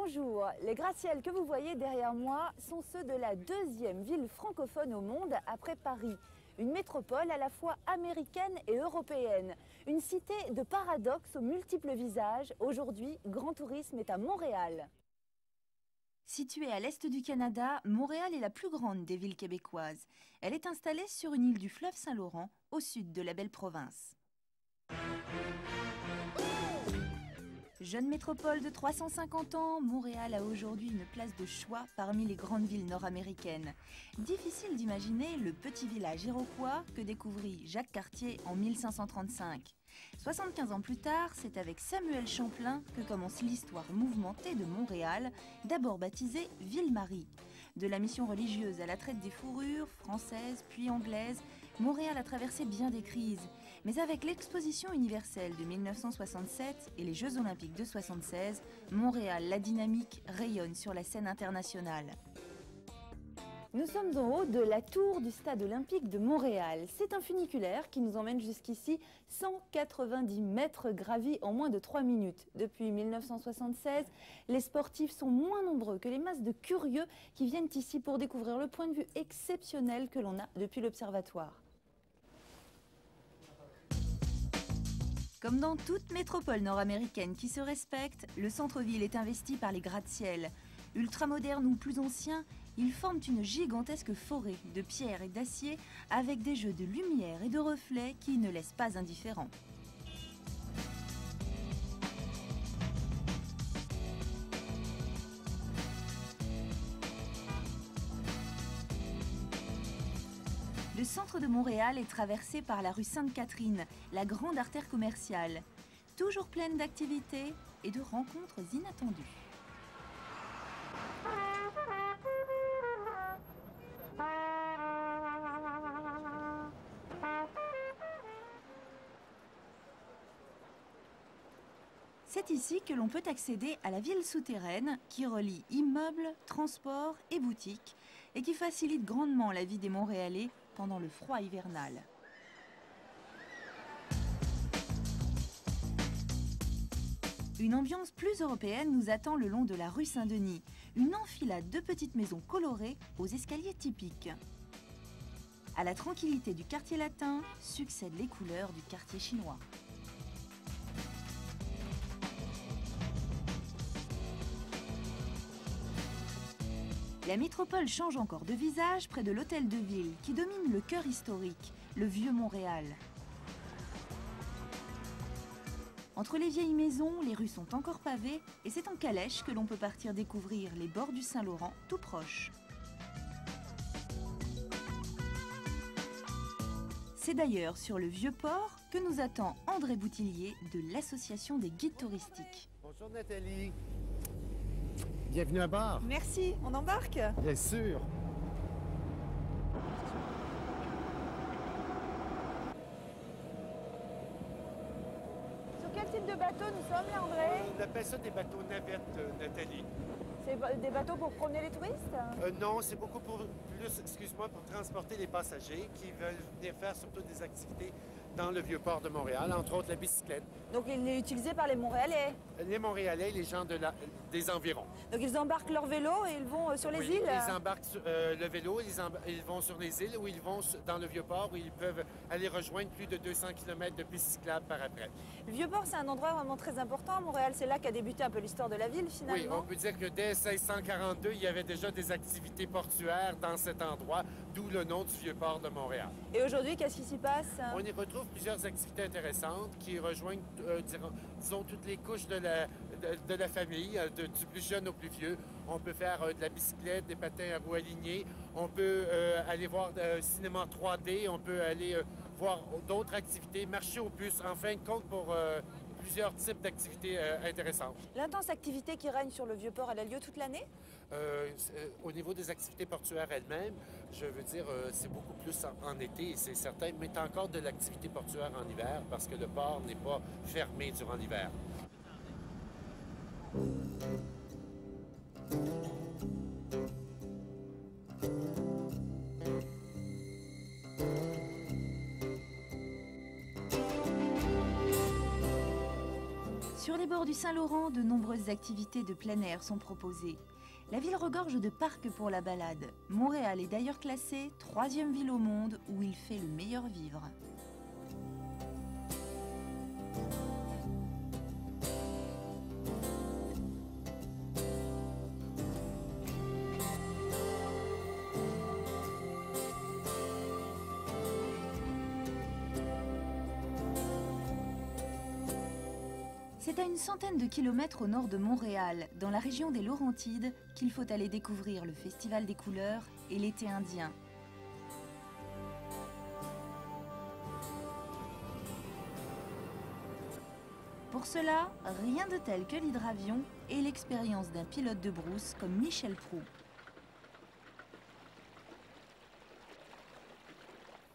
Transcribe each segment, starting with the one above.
Bonjour, les gratte-ciels que vous voyez derrière moi sont ceux de la deuxième ville francophone au monde après Paris. Une métropole à la fois américaine et européenne. Une cité de paradoxes aux multiples visages. Aujourd'hui, Grand Tourisme est à Montréal. Située à l'est du Canada, Montréal est la plus grande des villes québécoises. Elle est installée sur une île du fleuve Saint-Laurent, au sud de la belle province. Jeune métropole de 350 ans, Montréal a aujourd'hui une place de choix parmi les grandes villes nord-américaines. Difficile d'imaginer le petit village iroquois que découvrit Jacques Cartier en 1535. 75 ans plus tard, c'est avec Samuel Champlain que commence l'histoire mouvementée de Montréal, d'abord baptisée Ville-Marie. De la mission religieuse à la traite des fourrures, françaises puis anglaises, Montréal a traversé bien des crises. Mais avec l'exposition universelle de 1967 et les Jeux Olympiques de 1976, Montréal, la dynamique, rayonne sur la scène internationale. Nous sommes en haut de la tour du stade olympique de Montréal. C'est un funiculaire qui nous emmène jusqu'ici, 190 mètres gravis en moins de 3 minutes. Depuis 1976, les sportifs sont moins nombreux que les masses de curieux qui viennent ici pour découvrir le point de vue exceptionnel que l'on a depuis l'observatoire. Comme dans toute métropole nord-américaine qui se respecte, le centre-ville est investi par les gratte-ciel. Ultramodernes ou plus anciens, ils forment une gigantesque forêt de pierre et d'acier avec des jeux de lumière et de reflets qui ne laissent pas indifférents. Le centre de Montréal est traversé par la rue Sainte-Catherine, la grande artère commerciale, toujours pleine d'activités et de rencontres inattendues. C'est ici que l'on peut accéder à la ville souterraine qui relie immeubles, transports et boutiques et qui facilite grandement la vie des Montréalais pendant le froid hivernal. Une ambiance plus européenne nous attend le long de la rue Saint-Denis, une enfilade de petites maisons colorées aux escaliers typiques. À la tranquillité du quartier latin succèdent les couleurs du quartier chinois. La métropole change encore de visage près de l'hôtel de ville qui domine le cœur historique, le vieux Montréal. Entre les vieilles maisons, les rues sont encore pavées et c'est en calèche que l'on peut partir découvrir les bords du Saint-Laurent tout proche. C'est d'ailleurs sur le Vieux-Port que nous attend André Boutillier de l'Association des guides touristiques. Bonjour Nathalie. Bienvenue à bord. Merci, on embarque? Bien sûr. Sur quel type de bateau nous sommes là, André? On appelle ça des bateaux navettes, Nathalie. C'est des bateaux pour promener les touristes? Non, c'est beaucoup plus, excuse-moi, pour transporter les passagers qui veulent venir faire surtout des activités dans le Vieux-Port de Montréal, entre autres la bicyclette. Donc il est utilisé par les Montréalais? Les Montréalais, les gens des environs. Donc ils embarquent leur vélo et ils vont sur les îles? Ils embarquent sur le vélo, ils vont sur les îles ou ils vont dans le Vieux-Port où ils peuvent aller rejoindre plus de 200 km de pistes cyclables par après. Le Vieux-Port, c'est un endroit vraiment très important à Montréal. C'est là qu'a débuté un peu l'histoire de la ville, finalement. Oui, on peut dire que dès 1642, il y avait déjà des activités portuaires dans cet endroit, d'où le nom du Vieux-Port de Montréal. Et aujourd'hui, qu'est-ce qui s'y passe? On y retrouve plusieurs activités intéressantes qui rejoignent, disons, toutes les couches de la famille, du plus jeune au plus vieux. On peut faire de la bicyclette, des patins à roues alignées. On peut aller voir cinéma 3D. On peut aller voir d'autres activités, marcher aux puces, en fin de compte, pour plusieurs types d'activités intéressantes. L'intense activité qui règne sur le Vieux-Port, elle a lieu toute l'année? Au niveau des activités portuaires elles-mêmes, je veux dire, c'est beaucoup plus en été, c'est certain, mais il y a encore de l'activité portuaire en hiver parce que le port n'est pas fermé durant l'hiver. Sur les bords du Saint-Laurent, de nombreuses activités de plein air sont proposées. La ville regorge de parcs pour la balade. Montréal est d'ailleurs classée 3e ville au monde où il fait le meilleur vivre. C'est à une centaine de kilomètres au nord de Montréal, dans la région des Laurentides, qu'il faut aller découvrir le Festival des couleurs et l'été indien. Pour cela, rien de tel que l'hydravion et l'expérience d'un pilote de brousse comme Michel Proulx.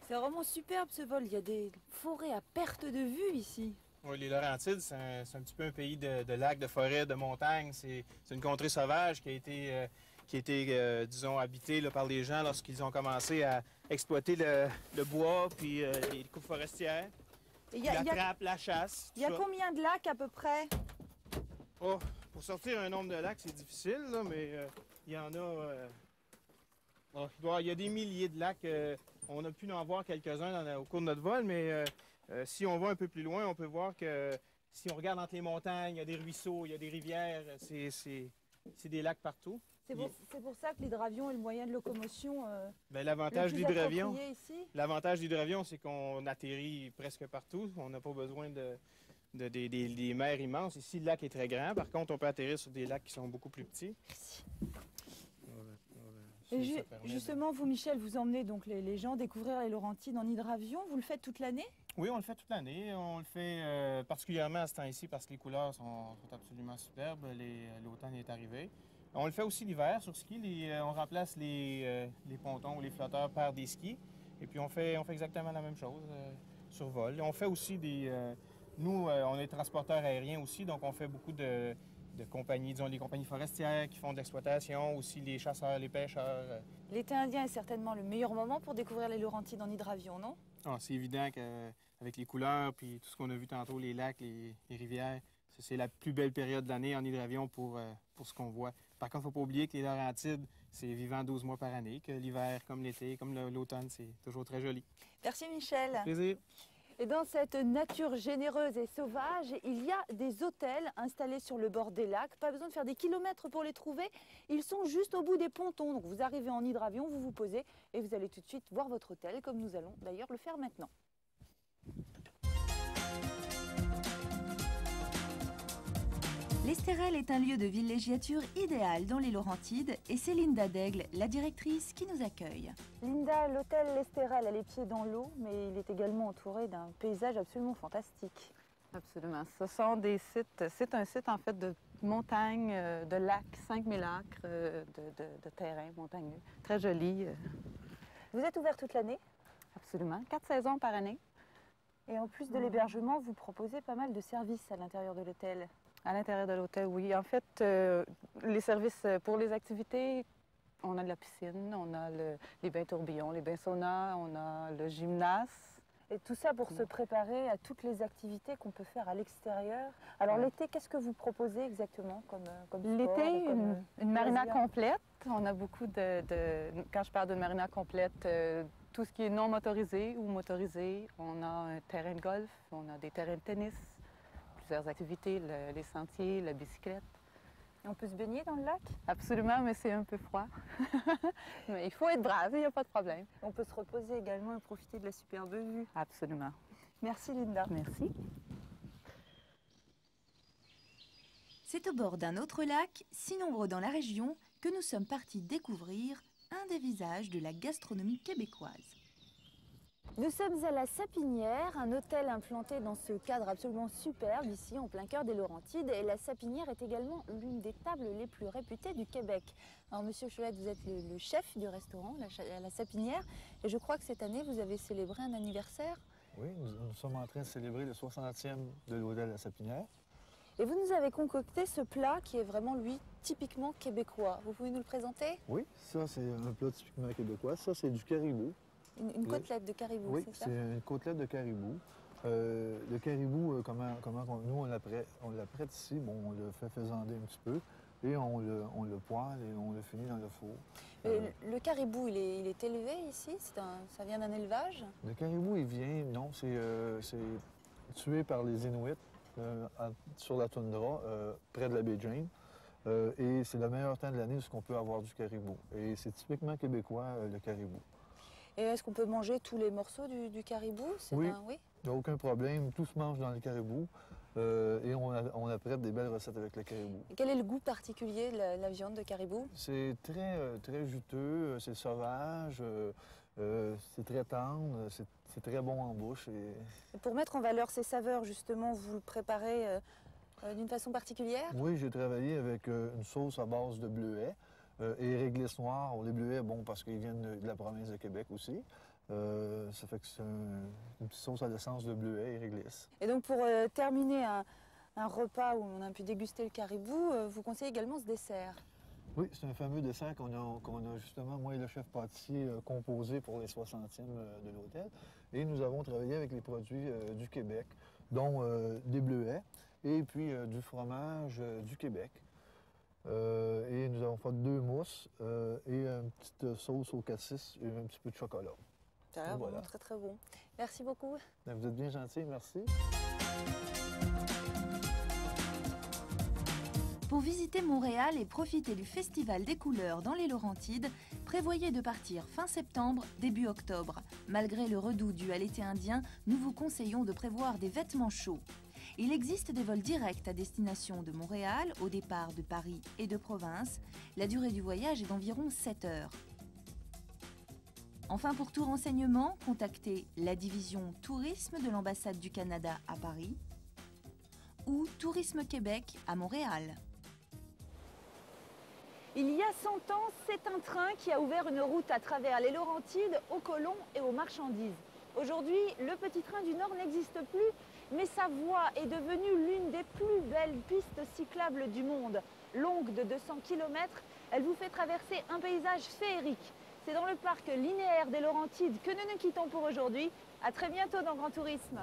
C'est vraiment superbe ce vol, il y a des forêts à perte de vue ici. Oui, les Laurentides, c'est un petit peu un pays de lacs, de forêts, de montagnes. C'est une contrée sauvage qui a été disons, habitée là, par les gens lorsqu'ils ont commencé à exploiter le bois puis les coupes forestières, la trappe, la chasse. Il y a combien de lacs à peu près? Oh, pour sortir un nombre de lacs, c'est difficile, là, mais il y en a... il y a des milliers de lacs. On a pu en voir quelques-uns au cours de notre vol, mais... si on va un peu plus loin, on peut voir que si on regarde entre les montagnes, il y a des ruisseaux, il y a des rivières, c'est des lacs partout. C'est pour ça que l'hydravion est le moyen de locomotion L'avantage le de plus l'hydravion, approprié ici. l'avantage de l'hydravion, c'est qu'on atterrit presque partout. On n'a pas besoin des mers immenses. Ici, le lac est très grand. Par contre, on peut atterrir sur des lacs qui sont beaucoup plus petits. Et justement, vous, Michel, vous emmenez donc les gens découvrir les Laurentides en hydravion. Vous le faites toute l'année? Oui, on le fait toute l'année. On le fait particulièrement à ce temps-ci parce que les couleurs sont absolument superbes. L'automne est arrivé. On le fait aussi l'hiver sur ski. On remplace les pontons ou les flotteurs par des skis. Et puis on fait exactement la même chose sur vol. On fait aussi nous, on est transporteurs aériens aussi, donc on fait beaucoup de compagnies, disons les compagnies forestières qui font de l'exploitation, aussi les chasseurs, les pêcheurs. L'été indien est certainement le meilleur moment pour découvrir les Laurentides en hydravion, non? Ah, c'est évident qu'avec les couleurs puis tout ce qu'on a vu tantôt, les lacs, les rivières, c'est la plus belle période de l'année en hydravion pour ce qu'on voit. Par contre, il ne faut pas oublier que les Laurentides, c'est vivant 12 mois par année, que l'hiver, comme l'été, comme l'automne, c'est toujours très joli. Merci Michel. Plaisir. Et dans cette nature généreuse et sauvage, il y a des hôtels installés sur le bord des lacs. Pas besoin de faire des kilomètres pour les trouver. Ils sont juste au bout des pontons. Donc vous arrivez en hydravion, vous vous posez et vous allez tout de suite voir votre hôtel, comme nous allons d'ailleurs le faire maintenant. L'Estérel est un lieu de villégiature idéal dans les Laurentides et c'est Linda Daigle, la directrice, qui nous accueille. Linda, l'hôtel L'Estérel a les pieds dans l'eau, mais il est également entouré d'un paysage absolument fantastique. Absolument. Ce sont des sites, c'est un site en fait de montagnes, de lacs, 5000 acres de terrain montagneux. Très joli. Vous êtes ouvert toute l'année? Absolument. 4 saisons par année. Et en plus de l'hébergement, vous proposez pas mal de services à l'intérieur de l'hôtel. À l'intérieur de l'hôtel, oui. En fait, les services pour les activités, on a de la piscine, on a les bains tourbillons, les bains saunas, on a le gymnase. Et tout ça pour se préparer à toutes les activités qu'on peut faire à l'extérieur. Alors l'été, qu'est-ce que vous proposez exactement comme sport? L'été, une marina complète. On a beaucoup quand je parle d'une marina complète, tout ce qui est non motorisé ou motorisé. On a un terrain de golf, on a des terrains de tennis. Plusieurs activités, les sentiers, la bicyclette. Et on peut se baigner dans le lac? Absolument, mais c'est un peu froid. Mais il faut être brave, il n'y a pas de problème. On peut se reposer également et profiter de la superbe vue. Absolument. Merci Linda. Merci. C'est au bord d'un autre lac, si nombreux dans la région, que nous sommes partis découvrir un des visages de la gastronomie québécoise. Nous sommes à la Sapinière, un hôtel implanté dans ce cadre absolument superbe, ici en plein cœur des Laurentides. Et la Sapinière est également l'une des tables les plus réputées du Québec. Alors Monsieur Cholette, vous êtes le chef du restaurant, à la Sapinière. Et je crois que cette année, vous avez célébré un anniversaire. Oui, nous sommes en train de célébrer le 60e de l'hôtel La Sapinière. Et vous nous avez concocté ce plat qui est vraiment, lui, typiquement québécois. Vous pouvez nous le présenter? Oui, ça c'est un plat typiquement québécois. Ça c'est du caribou. Une côtelette de caribou, oui, c'est ça? Oui, c'est une côtelette de caribou. Le caribou, nous on l'apprête ici, bon, on le fait faisander un petit peu et on le poêle et on le finit dans le four. Le caribou, il est élevé ici? Ça vient d'un élevage? Le caribou, il vient, non, c'est tué par les Inuits sur la toundra, près de la baie James. Et c'est le meilleur temps de l'année où on peut avoir du caribou. Et c'est typiquement québécois, le caribou. Et est-ce qu'on peut manger tous les morceaux du caribou? Oui. Oui. Il n'y a aucun problème, tout se mange dans le caribou. Et on apprête des belles recettes avec le caribou. Et quel est le goût particulier de la viande de caribou? C'est très juteux, c'est sauvage, c'est très tendre, c'est très bon en bouche. Et pour mettre en valeur ces saveurs, justement, vous le préparez d'une façon particulière? Oui, j'ai travaillé avec une sauce à base de bleuets et réglisse noire. Les bleuets, bon, parce qu'ils viennent de la province de Québec aussi. Ça fait que c'est une petite sauce à l'essence de bleuets et réglisse. Et donc pour terminer un repas où on a pu déguster le caribou, vous conseillez également ce dessert? Oui, c'est un fameux dessert qu'on a justement, moi et le chef pâtissier, composé pour les 60e de l'hôtel. Et nous avons travaillé avec les produits du Québec, dont des bleuets et puis du fromage du Québec. Et nous avons fait 2 mousses et une petite sauce au cassis et un petit peu de chocolat. Ça a l'air vraiment très très bon. Merci beaucoup. Vous êtes bien gentil, merci. Pour visiter Montréal et profiter du Festival des couleurs dans les Laurentides, prévoyez de partir fin septembre, début octobre. Malgré le redout dû à l'été indien, nous vous conseillons de prévoir des vêtements chauds. Il existe des vols directs à destination de Montréal, au départ de Paris et de province. La durée du voyage est d'environ 7 heures. Enfin, pour tout renseignement, contactez la division Tourisme de l'ambassade du Canada à Paris ou Tourisme Québec à Montréal. Il y a 100 ans, c'est un train qui a ouvert une route à travers les Laurentides, aux colons et aux marchandises. Aujourd'hui, le petit train du Nord n'existe plus, mais sa voie est devenue l'une des plus belles pistes cyclables du monde. Longue de 200 km, elle vous fait traverser un paysage féerique. C'est dans le parc linéaire des Laurentides que nous nous quittons pour aujourd'hui. À très bientôt dans Grand Tourisme.